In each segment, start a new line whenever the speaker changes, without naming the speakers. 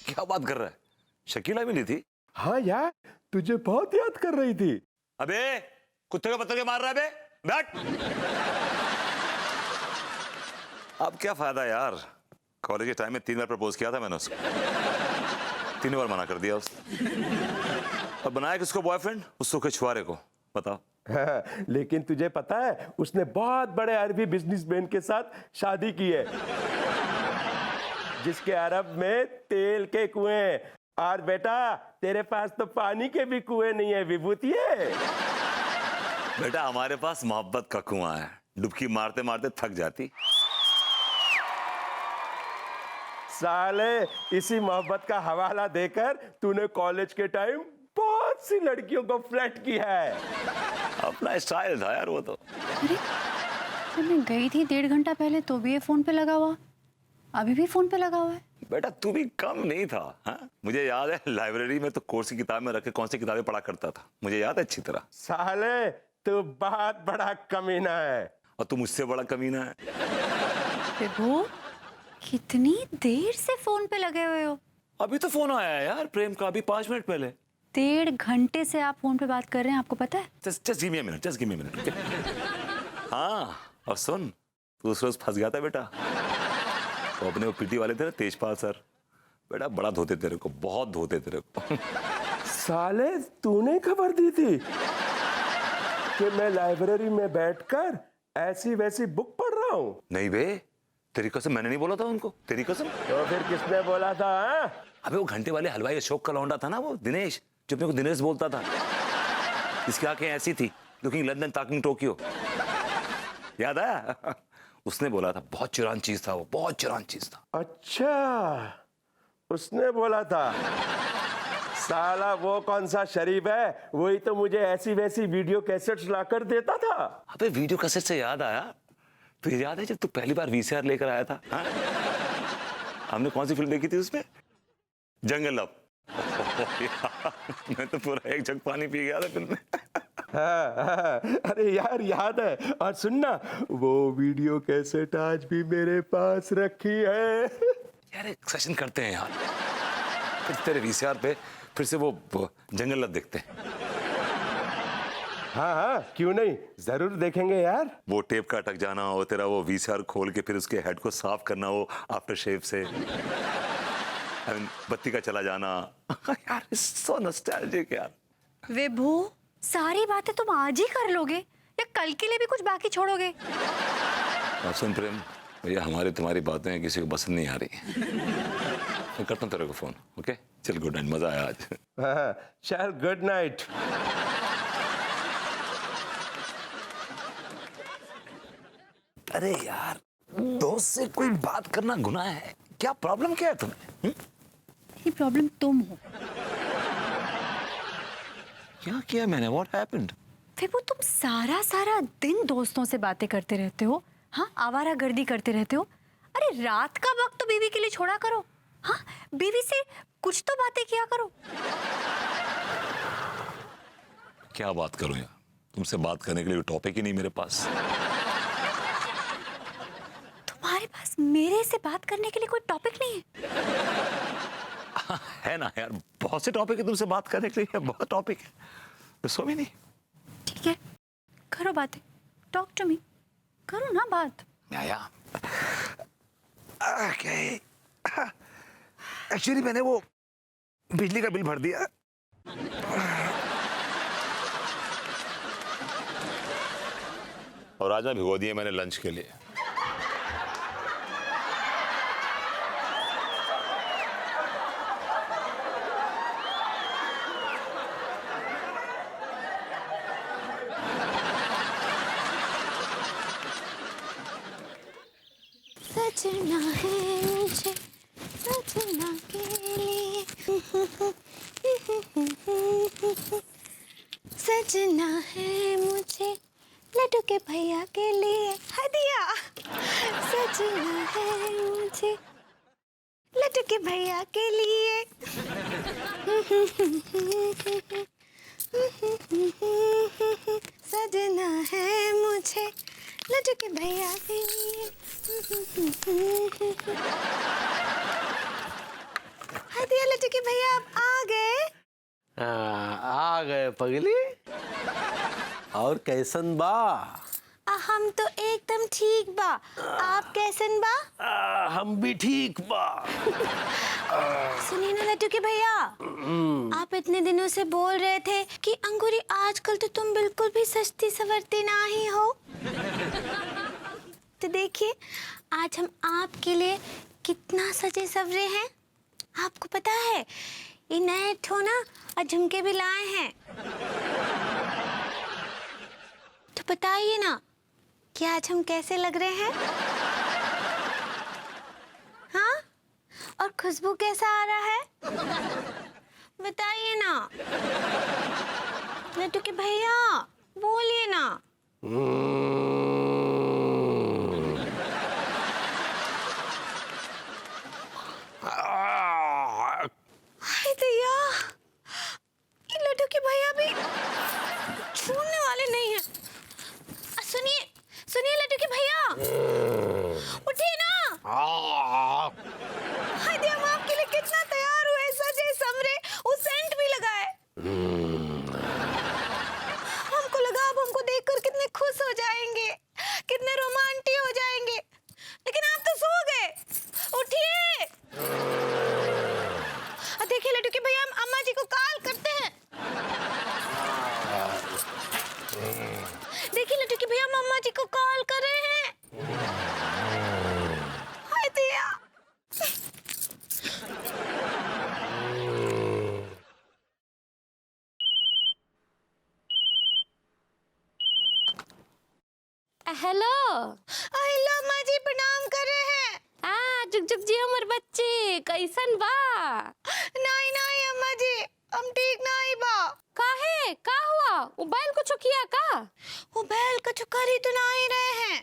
क्या बात कर रहा है? शकीला मिली थी?
हाँ यार, तुझे बहुत याद कर रही थी।
अबे कुत्ते को पत्थर के मार रहा है बे? बैठ। अब क्या फायदा यार, कॉलेज के टाइम में 3 बार प्रपोज किया था मैंने उसको, 3 बार मना कर दिया उसने। और बनाया किसको बॉयफ्रेंड? उस सूखे छुआरे को। बताओ।
हाँ, लेकिन तुझे पता है उसने बहुत बड़े अरबी बिजनेसमैन के साथ शादी की है, जिसके अरब में तेल के कुएं, और बेटा तेरे पास तो पानी के भी कुएं नहीं है, विभूति है।
बेटा हमारे पास मोहब्बत का कुआं है, डुबकी मारते मारते थक जाती।
साले इसी मोहब्बत का हवाला देकर तूने कॉलेज के टाइम बहुत सी लड़कियों को फ्लर्ट किया है।
अपना स्टाइल था यार वो तो।
अरे जब मैं गई थी 1.5 घंटा पहले तो भी ये फोन पे लगा हुआ, अभी भी फोन पे लगा हुआ है।
बेटा तू भी कम नहीं था। हाँ मुझे याद है लाइब्रेरी में तो कोर्स की किताब में रख के कौन सी किताबें पढ़ा करता था, मुझे याद है अच्छी तरह।
साले तू बहुत बड़ा कमीना है।
और तू मुझसे बड़ा कमीना है।
विभू कितनी देर से फोन पे लगे हुए हो?
अभी तो फोन आया है यार प्रेम का, अभी 5 मिनट पहले।
1.5 घंटे से आप फोन पे बात कर रहे हैं, आपको पता है?
Just give me a minute, just give me a minute. हाँ और सुन, तू उस रोज फंस गया था बेटा, तो अपने वो पीटी वाले थे ना तेजपाल सर, बेटा बड़ा धोते तेरे को, बहुत धोते तेरे को।
साले तूने खबर दी थी कि मैं लाइब्रेरी में बैठकर ऐसी वैसी बुक पढ़ रहा हूँ?
नहीं बे, तेरी कसम मैंने नहीं बोला था उनको, तेरी कसम।
तो फिर किसने बोला था? हाँ?
अबे वो घंटे वाले हलवाई अशोक का लौंडा था ना, वो दिनेश, जो अपने को दिनेश बोलता था, इसकी आंखें ऐसी थी, लुकिंग लंदन टॉकिंग टोक्यो, याद आया? उसने बोला था, बहुत चुरान चीज था वो, बहुत चुरान चीज था।
अच्छा उसने बोला था। साला वो कौन सा शरीफ है, वही तो मुझे ऐसी वैसी वीडियो कैसेट्स लाकर देता था।
अबे वीडियो कैसेट से याद आया, तुझे याद है जब तू पहली बार वीसीआर लेकर आया था? हाँ? हमने कौन सी फिल्म देखी थी उसमें? जंगल लव। मैं तो पूरा 1 जग पानी पी गया था फिल्म में।
हाँ, अरे यार याद है। और सुनना, वो वीडियो कैसेट आज भी मेरे पास रखी है।
यार एक सेशन करते हैं यार, फिर तेरे वीसीआर पे फिर से वो जंगल लव देखते हैं।
हाँ हाँ क्यों नहीं, जरूर देखेंगे यार।
वो टेप का अटक जाना और तेरा वो वीसीआर खोल के फिर उसके हेड को साफ करना वो आफ्टर शेव से, बत्ती का चला जाना। यार सो नॉस्टैल्जिक यार।
विभू सारी बातें तुम आज ही कर लोगे या कल के लिए भी कुछ बाकी छोड़ोगे?
सुन प्रेम भैया, हमारी तुम्हारी बातें किसी को पसंद नहीं आ रही। मैं करता हूँ तेरे को फोन, ओके? चल गुड नाइट, मजा आया आज।
हाँ, चल गुड नाइट।
अरे यार दोस्त से कोई बात करना गुनाह है क्या? प्रॉब्लम क्या है तुम्हें?
ये प्रॉब्लम तुम हो।
क्या किया मैंने? What happened?
विभू तुम सारा दिन दोस्तों से बातें करते रहते हो, हाँ आवारागर्दी करते रहते हो। अरे रात का वक्त तो बीवी के लिए छोड़ा करो, हाँ बीवी से कुछ तो बातें किया करो।
क्या बात करूं यार, तुमसे बात करने के लिए टॉपिक ही नहीं मेरे पास।
तुम्हारे पास मेरे से बात करने के लिए कोई टॉपिक नहीं है?
है ना यार, बहुत से टॉपिक है तुमसे बात करने के लिए, बहुत टॉपिक है, सो भी नहीं।
ठीक है करो बातें, टॉक टू मी, करो ना बात।
या एक्चुअली मैंने वो बिजली का बिल भर दिया और राजमा भिगो दिए मैंने लंच के लिए।
सजना है मुझे सजना के लिए, सजना है मुझे लड्डू के भैया के लिए हदिया, सजना है मुझे लड्डू के भैया के लिए। सजना है मुझे लड्डू के भैया के लिए हदिया
है पगली? और कैसन बा?
हम तो एकदम ठीक बा। आप कैसन बा?
हम भी ठीक बा।
सुनिए ना लड्डू के भैया, आप इतने दिनों से बोल रहे थे कि अंगूरी आजकल तो तुम बिल्कुल भी सस्ती सवरती नहीं हो। तो देखिए आज हम आपके लिए कितना सजे सवरे हैं। आपको पता है ये नए ठो ना और झुमके भी लाए हैं। तो बताइए ना कि आज हम कैसे लग रहे हैं? हाँ, और खुशबू कैसा आ रहा है? बताइए ना लड्डू के भैया, बोलिए ना। हाय दैया, ये लड्डू के भैया भी छूने वाले नहीं है। सुनिए सुनिए लड्डू के भैया, उठिए ना। हाय दैया, हम आपके लिए कितना तैयार हुए, सजे समरे, उस सेंट भी लगाए। हमको लगा अब हमको देखकर कितने खुश हो जाएंगे, कितने रोमांटिक हो जाएंगे, लेकिन आप तो सो गए। उठिए। देखिए लड्डू के भैया, हम अम्मा जी को कॉल करते हैं। देखिए लड्डू के भैया, हम अम्मा जी को कॉल कर रहे हैं। हाय दैया।
हेलो।
हेलो अम्मा जी, प्रणाम कर रहे हैं।
जुग जुग जी हमर बच्चे, कैसन बा?
नहीं नहीं अम्मा जी, हम ठीक नहीं बा।
काहे, का हुआ? वो बैल कुछ किया का?
वो बैल कुछ कर ही तो नहीं रहे हैं।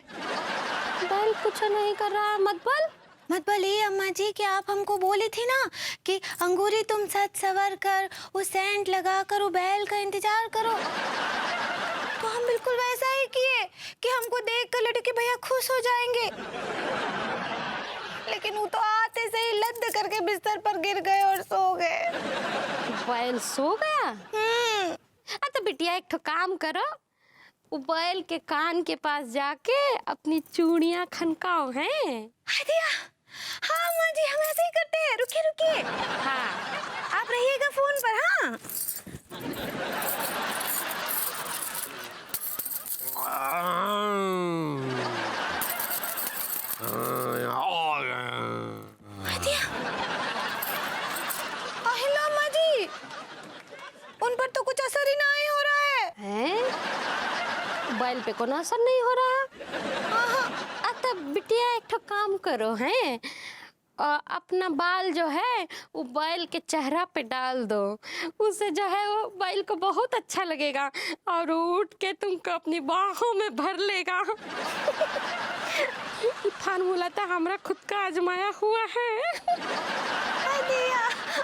बैल कुछ नहीं कर रहा, मत
बोलिए अम्मा जी कि आप हमको बोली थी ना कि अंगूरी तुम सज सवर कर, वो सेंट लगा कर वो बैल का इंतजार करो। तो हम बिल्कुल वैसा ही किए कि हमको देख कर लड्डू के भैया खुश हो जाएंगे, लेकिन वो तो आते से ही लद्द करके बिस्तर पर गिर गए और सो गए।
बैल सो गया? तो बिटिया एक ठो काम करो, वो बैल के कान के पास जाके अपनी चूड़ियां खनकाओ हैं।
हाँ अम्मा जी, हम ऐसे ही करते हैं। रुकिए रुकिए,
हाँ
आप रहिएगा फोन पर। हाँ हेलो अम्मा जी, उन पर तो कुछ असर ही नहीं हो रहा है।
बैल पे कोनो असर नहीं हो रहा। तब बिटिया एक ठो काम करो हैं, अपना बाल जो है वो बैल के चेहरा पे डाल दो, उससे जो है वो बैल को बहुत अच्छा लगेगा और उठ के तुमको अपनी बाहों में भर लेगा। फार्मूला तो हमरा खुद का आजमाया हुआ है।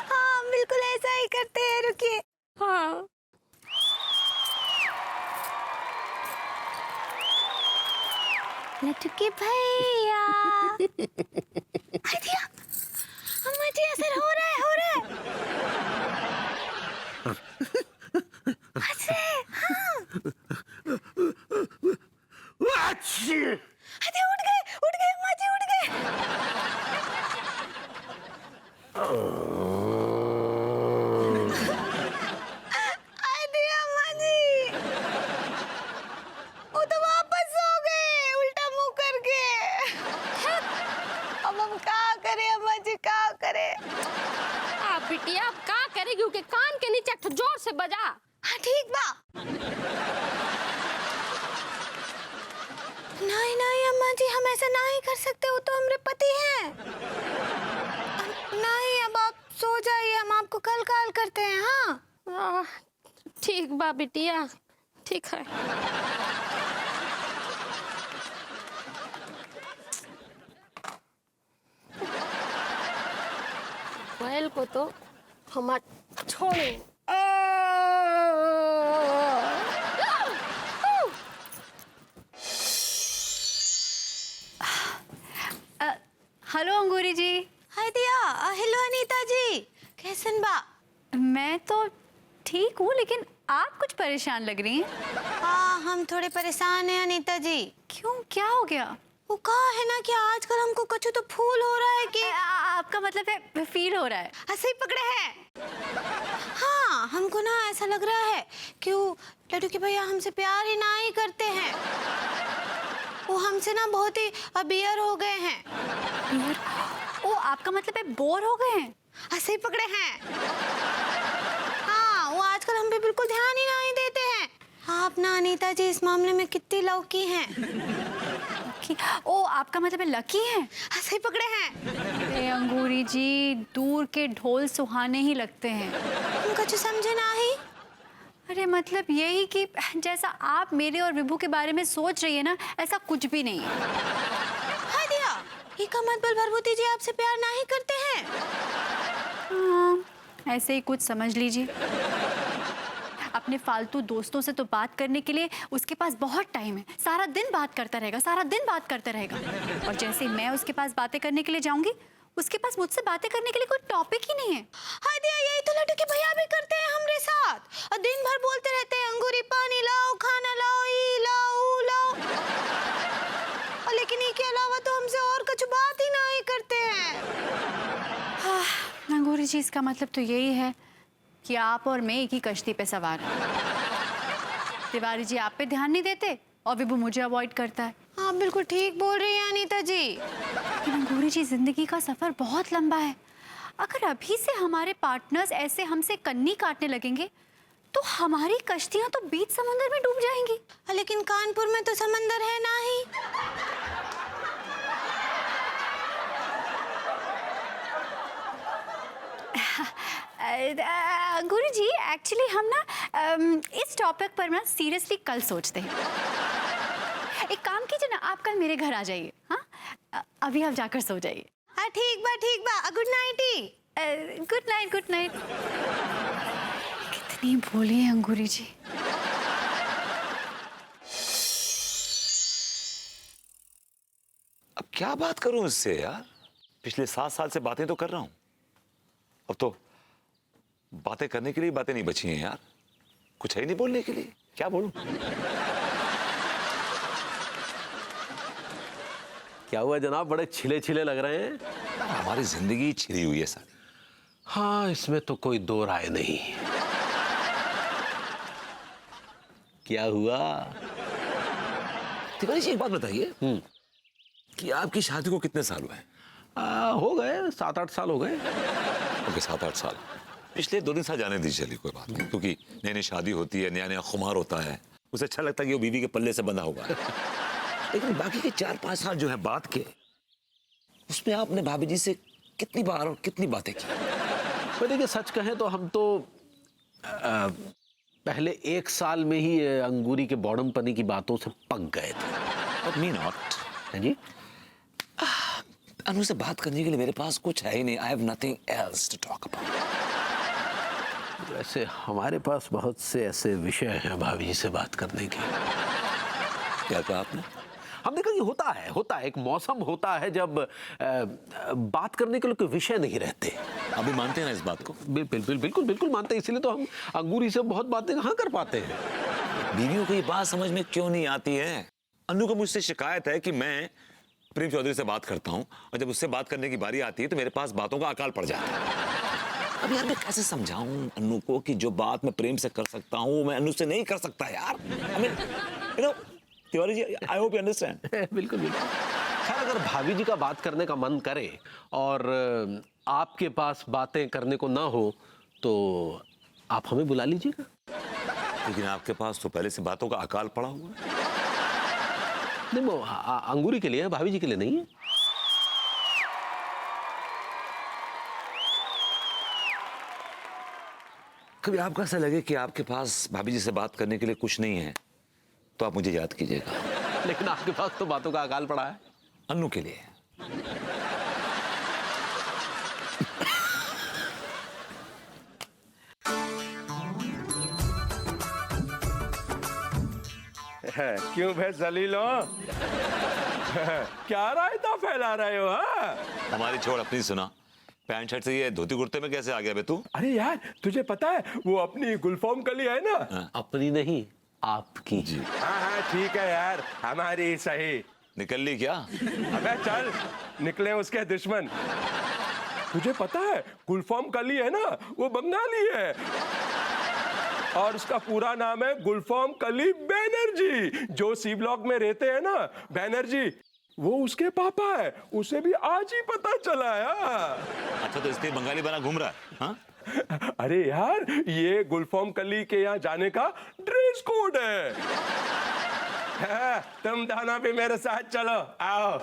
हाँ बिल्कुल ऐसा ही करते हैं। रुकिए।
हाँ
लड्डू के भैया। अम्मा जी असर हो रहा है, हो रहा है। अरे उठ गए अम्मा जी, उठ गए। अरे अम्मा जी, वो तो वापस सो गए उल्टा मुंह करके। अब हम क्या करें अम्मा जी, क्या करें?
बिटिया अब का करेगी, क्योंकि कान के नीचे एक ठो जोर से बजा।
हाँ ठीक बा। नहीं नहीं अम्मा जी, हम ऐसा नहीं कर सकते, वो तो हमारे पति हैं। नहीं, अब आप सो जाइए, हम आपको कल कॉल करते हैं। हाँ
ठीक बा बिटिया, ठीक है। बैल को तो हम छोड़े।
हेलो अंगूरी जी। हाय दिया। हेलो अनीता जी, कैसन बा? मैं तो ठीक हूँ, लेकिन आप कुछ परेशान लग रही हैं।
हाँ, हम थोड़े परेशान हैं अनीता जी।
क्यों, क्या हो गया?
वो कहा है ना कि आजकल हमको कछु तो फूल हो रहा है कि
आपका मतलब है फील हो रहा है?
ऐसे ही पकड़े हैं। हाँ, हमको ना ऐसा लग रहा है कि वो लड्डू के भैया हमसे प्यार ही ना ही करते हैं। वो हमसे ना बहुत ही अबियर हो गए हैं।
ओ, आपका मतलब है बोर हो गए हैं?
ऐसे ही पकड़े हैं। हाँ, वो आजकल हम पे बिल्कुल ध्यान ही नहीं देते हैं। आप ना अनीता जी इस मामले में कितनी लौकी हैं।
ओ, आपका मतलब है लकी है?
ऐसे ही पकड़े हैं।
ए अंगूरी जी, दूर के ढोल सुहाने ही लगते हैं।
हम कुछ समझे ना ही।
अरे मतलब यही कि जैसा आप मेरे और विभू के बारे में सोच रही है ना, ऐसा कुछ भी नहीं है।
हाय दिया, ये का मतलब भरभूति जी आपसे प्यार नहीं करते हैं?
हाँ, ऐसे ही कुछ समझ लीजिए। अपने फालतू दोस्तों से तो बात करने के लिए उसके पास बहुत टाइम है। सारा दिन बात करता रहेगा, सारा दिन बात करता रहेगा। और जैसे ही मैं उसके पास बातें करने के लिए जाऊंगी, उसके पास मुझसे बातें करने के लिए कोई टॉपिक ही नहीं है।
हाय दिया, यही तो लड्डू के भैया भी करते हैं हमारे साथ। और दिन भर बोलते रहते हैं अंगूरी पानी लाओ, खाना लाओ, ई लाओ, ऊ लाओ। और लेकिन इसके अलावा तो हमसे और कुछ बात ही नहीं करते हैं।
अंगूरी जी, इसका मतलब तो यही है कि आप और मैं एक ही कश्ती पे सवार हैं। तिवारी जी आप पे ध्यान नहीं देते और विभू मुझे अवॉइड करता है।
आप बिल्कुल ठीक बोल रही हैं अनीता जी।
लेकिन अंगूरी जी, जिंदगी का सफर बहुत लंबा है। अगर अभी से हमारे पार्टनर्स ऐसे हमसे कन्नी काटने लगेंगे तो हमारी कश्तियां तो बीच समुद्र में डूब जाएंगी।
लेकिन कानपुर में तो समंदर है ना ही।
अंगूरी जी, एक्चुअली हम ना इस टॉपिक पर ना सीरियसली कल सोचते हैं। एक काम कीजिए ना, आप कल मेरे घर आ जाइए। हाँ, अभी आप जाकर सो जाइए।
हाँ ठीक बा, गुड नाइट ही।
Good night, good night. कितनी भोली है अंगूरी जी।
अब क्या बात करूं इससे यार? पिछले 7 साल से बातें तो कर रहा हूं, अब तो बातें करने के लिए बातें नहीं बची हैं यार। कुछ है ही नहीं बोलने के लिए, क्या बोलूं?
क्या हुआ जनाब, बड़े छिले छिले लग रहे हैं?
हमारी जिंदगी छिड़ी हुई है सारी।
हाँ, इसमें तो कोई दो राय नहीं। क्या हुआ?
तिवारी जी एक बात बताइए कि आपकी शादी को कितने साल हुए हैं?
हो गए 7-8 साल हो गए।
ओके, 7-8 साल। पिछले 2 दिन साल जाने दीजिए, चलिए कोई बात नहीं, क्योंकि नई नई शादी होती है, नया नया खुमार होता है, उसे अच्छा लगता है कि वो बीवी के पल्ले से बंधा होगा। लेकिन बाकी के 4-5 साल जो है बात के, उसमें आपने भाभी जी से कितनी बार और कितनी बातें की?
देखिए, सच कहें तो हम तो पहले 1 साल में ही अंगूरी के बॉडमपनी की बातों से पक गए थे।
But me not.
है जी?
अनु से बात करने के लिए मेरे पास कुछ है ही नहीं। I have nothing else to talk about.
वैसे हमारे पास बहुत से ऐसे विषय हैं भाभी जी से बात करने के।
क्या कहा आपने?
हम देखा कि होता है एक मौसम होता है जब बात करने के लिए कोई विषय नहीं रहते।
अभी मानते हैं ना इस बात को?
बिल्कुल मानते हैं, इसलिए तो हम अंगूरी से बहुत बातें कहाँ कर पाते हैं।
बीवियों को ये बात समझ में क्यों नहीं आती है? अनु को मुझसे शिकायत है कि मैं प्रेम चौधरी से बात करता हूं और जब उससे बात करने की बारी आती है तो मेरे पास बातों का अकाल पड़ जाता है। अब यार मैं कैसे समझाऊं अनु को कि जो बात मैं प्रेम से कर सकता हूं वो मैं अनु से नहीं कर सकता यार। I mean, you know, Tiwari ji, I hope you understand.
बिल्कुल। खैर, अगर भाभी जी का बात करने का मन करे और आपके पास बातें करने को ना हो तो आप हमें बुला लीजिएगा।
लेकिन आपके पास तो पहले से बातों का अकाल पड़ा हुआ है।
नहीं, वो अंगूरी के लिए है, भाभी जी के लिए नहीं है।
कभी आपको ऐसा लगे कि आपके पास भाभी जी से बात करने के लिए कुछ नहीं है तो आप मुझे याद कीजिएगा।
लेकिन आपके पास तो बातों का अकाल पड़ा है।
अनु के लिए।
क्यों भाई जलीलो? क्या रायता फैला रहे हो? हाँ,
हमारी छोड़ अपनी सुना। पैंट शर्ट से ये धोती कुर्ते में कैसे आ गया बे तू?
अरे यार तुझे पता है वो अपनी गुलफॉर्म कली है ना?
अपनी नहीं, आपकी।
हाँ हाँ ठीक है यार, हमारी सही।
निकल ली क्या?
अबे चल, निकले उसके दुश्मन। तुझे पता है गुलफॉर्म कली है ना, वो बंगाली है और उसका पूरा नाम है गुलफॉर्म कली बैनर्जी। जो सी ब्लॉक में रहते हैं ना बैनर्जी, वो उसके पापा है। उसे भी आज ही पता चला यार।
अच्छा, तो इसलिए बंगाली बना घूम रहा है? हाँ?
अरे यार ये गुलफॉर्म कली के यहाँ जाने का ड्रेस कोड है। तुम दोनों भी मेरे साथ चलो, आओ।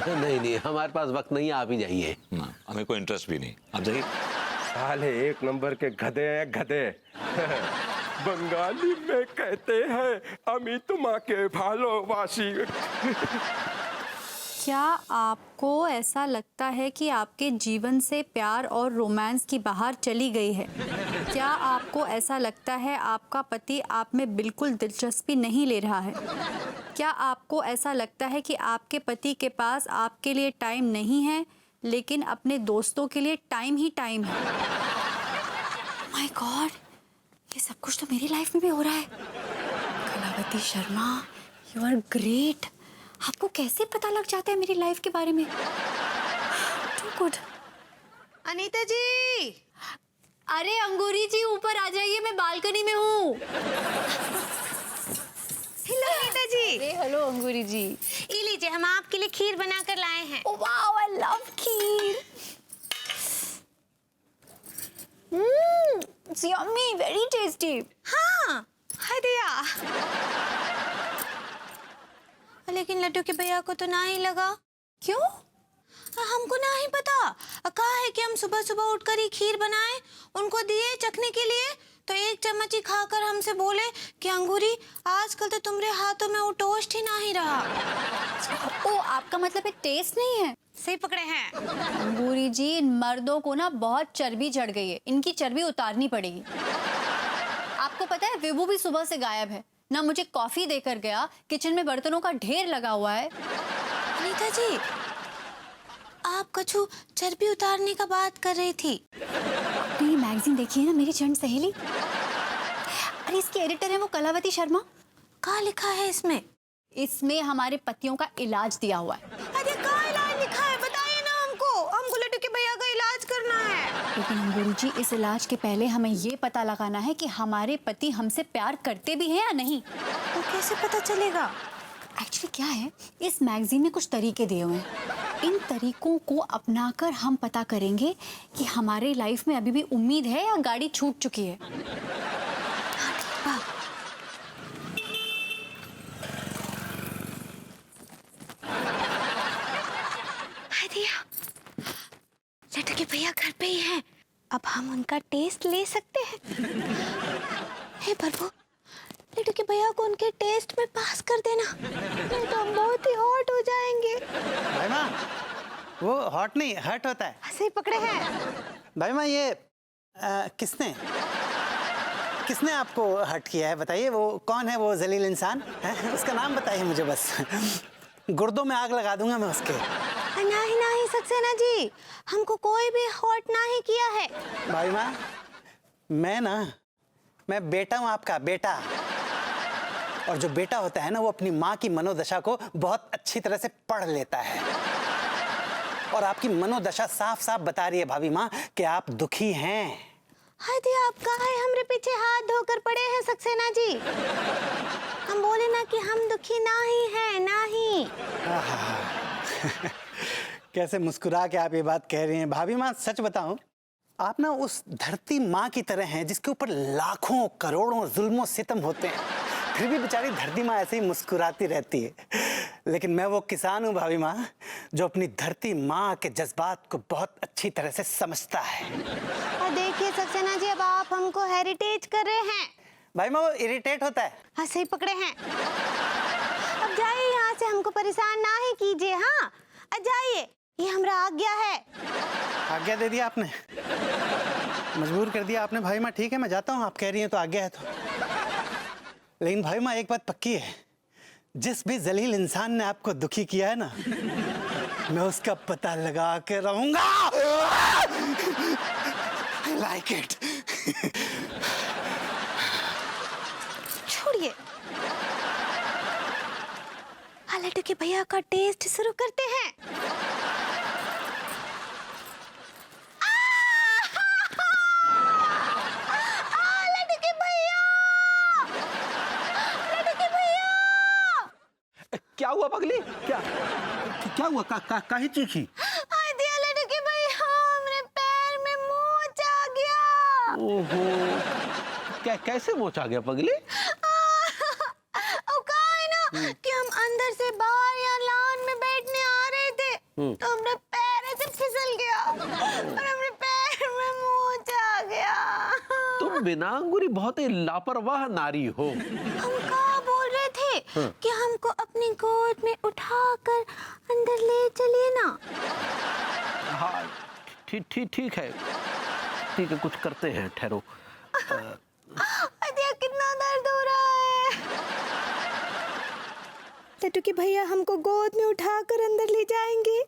नहीं नहीं, हमारे पास वक्त नहीं है, आप ही जाइए।
ना, हमें कोई इंटरेस्ट भी नहीं, आप जाइए।
साले एक नंबर के गधे हैं गधे। बंगाली में कहते हैं अमी तुमा के भालोवासी।
क्या आपको ऐसा लगता है कि आपके जीवन से प्यार और रोमांस की बहार चली गई है? क्या आपको ऐसा लगता है आपका पति आप में बिल्कुल दिलचस्पी नहीं ले रहा है? क्या आपको ऐसा लगता है कि आपके पति के पास आपके लिए टाइम नहीं है, लेकिन अपने दोस्तों के लिए टाइम ही टाइम है? माय गॉड, ये सब कुछ तो मेरी लाइफ में भी हो रहा है। Kalavati Sharma, you are great. आपको कैसे पता लग जाता है मेरी लाइफ के बारे में? To good.
अनीता जी,
अरे अंगूरी जी ऊपर आ जाइए, मैं बालकनी में हूँ।
हेलो अनीता जी।
हेलो अंगूरी जी।
ये लीजिए, हम आपके लिए खीर बना कर लाए हैं।
Oh, wow, I love kheer. It's yummy, very tasty.
हाँ, है दिया। लेकिन लड्डू के भैया को तो ना ही लगा।
क्यों?
हमको ना ही पता। कहा है कि हम सुबह सुबह उठकर ही खीर बनाए, उनको दिए चखने के लिए, तो एक चम्मच ही खाकर हमसे बोले कि अंगूरी आजकल तो तुम्हारे हाथों में वो टोस्ट ही ना ही रहा।
ओ, आपका मतलब है टेस्ट नहीं है?
सही पकड़े हैं।
अंगूरी जी, इन मर्दों को ना बहुत चर्बी चढ़ गई है, इनकी चर्बी उतारनी पड़ेगी। आपको पता है विभू भी सुबह से गायब है, ना मुझे कॉफी देकर गया, किचन में बर्तनों का ढेर लगा हुआ है।
अनीता जी, आप कछु चर्बी उतारने का बात कर रही थी।
तो ये मैगजीन देखिए ना, मेरी चंड सहेली। अरे इसके एडिटर है वो कलावती शर्मा।
कहाँ लिखा है इसमें?
इसमें हमारे पतियों का इलाज दिया हुआ है।
अरे कहाँ इलाज लिखा है, बताइए ना हमको लड्डू के भैया का इलाज करना है।
लेकिन अंगूरी जी, इस इलाज के पहले हमें ये पता लगाना है कि हमारे पति हमसे प्यार करते भी हैं या नहीं।
वो कैसे पता चलेगा?
एक्चुअली क्या है, इस मैगजीन में कुछ तरीके दिए हुए हैं। इन तरीकों को अपनाकर हम पता करेंगे कि हमारे लाइफ में अभी भी उम्मीद है या गाड़ी छूट चुकी है।
लड्डू के भैया घर पे ही हैं। अब हम उनका टेस्ट ले सकते हैं। हे प्रभु, लड्डू के भैया को उनके टेस्ट में पास कर देना, नहीं तो हम बहुत ही हॉट हो जाएंगे।
भाई माँ, वो हॉट नहीं हर्ट होता है।
सही पकड़े हैं।
भाई माँ, ये किसने आपको हर्ट किया है बताइए? वो कौन है वो जलील इंसान है? उसका नाम बताइए मुझे बस। गुर्दों में आग लगा दूंगा मैं उसके।
नहीं सक्सेना जी, हमको कोई भी हॉट ना ही किया है।
भाई माँ, मैं बेटा हूँ, आपका बेटा। और जो बेटा होता है ना, वो अपनी माँ की मनोदशा को बहुत अच्छी तरह से पढ़ लेता है। और आपकी मनोदशा साफ साफ बता रही है भाभी माँ कि आप दुखी हैं।
हाय आप काहे हमरे पीछे हाथ धोकर पड़े हैं सक्सेना जी? हम बोले ना कि हम दुखी ना ही हैं, ना ही।
कैसे मुस्कुरा के आप ये बात कह रही हैं भाभी माँ। सच बताऊं, आप ना उस धरती माँ की तरह हैं जिसके ऊपर लाखों करोड़ों जुल्मों सितम होते हैं, फिर भी बेचारी धरती माँ ऐसे ही मुस्कुराती रहती है। लेकिन मैं वो किसान हूँ भाभी माँ, जो अपनी धरती माँ के जज्बात को बहुत अच्छी तरह से समझता है।
और देखिए सक्सेना जी, अब आप हमको हेरिटेज कर रहे हैं।
भाई माँ, वो इरिटेट होता है।
हाँ, सही पकड़े हैं। अब जाइए यहाँ से, हमको परेशान ना ही कीजिए। हाँ, अब जाइए, ये हमारा आज्ञा है।
आज्ञा दे दिया आपने, मजबूर कर दिया आपने भाई माँ। ठीक है, मैं जाता हूँ, आप कह रही हैं तो आज्ञा है तो। लेकिन भाई माँ, एक बात पक्की है, जिस भी जलील इंसान ने आपको दुखी किया है ना, मैं उसका पता लगा के रहूंगा। Like it.
छोड़िए, लड्डू के भैया का टेस्ट शुरू करते हैं। लड्डू के भैया, लड्डू के भैया।
क्या हुआ पगली? क्या क्या हुआ? काहे चीखी?
हाय दिया लड्डू के भैया, मेरे पैर में मोच आ गया।
ओहो, कैसे मोच आ गया पगली?
अब कहा है ना कि हम अंदर से बाहर या लान में बैठने आ रहे थे, तो हमने पैर ऐसे फिसल गया और हमरे पैर में मोच आ गया।
तुम बिना अंगूरी बहुत ही लापरवाह नारी हो।
हम कहा बोल रहे थे कि हमको अपनी गोद में उठाकर अंदर ले चलिए ना।
हाँ ठीक है, ठीक है, कुछ करते हैं, ठहरो।
अदिया कितना दर्द हो रहा है। लड्डू के भैया हमको गोद में उठाकर अंदर ले जाएंगे।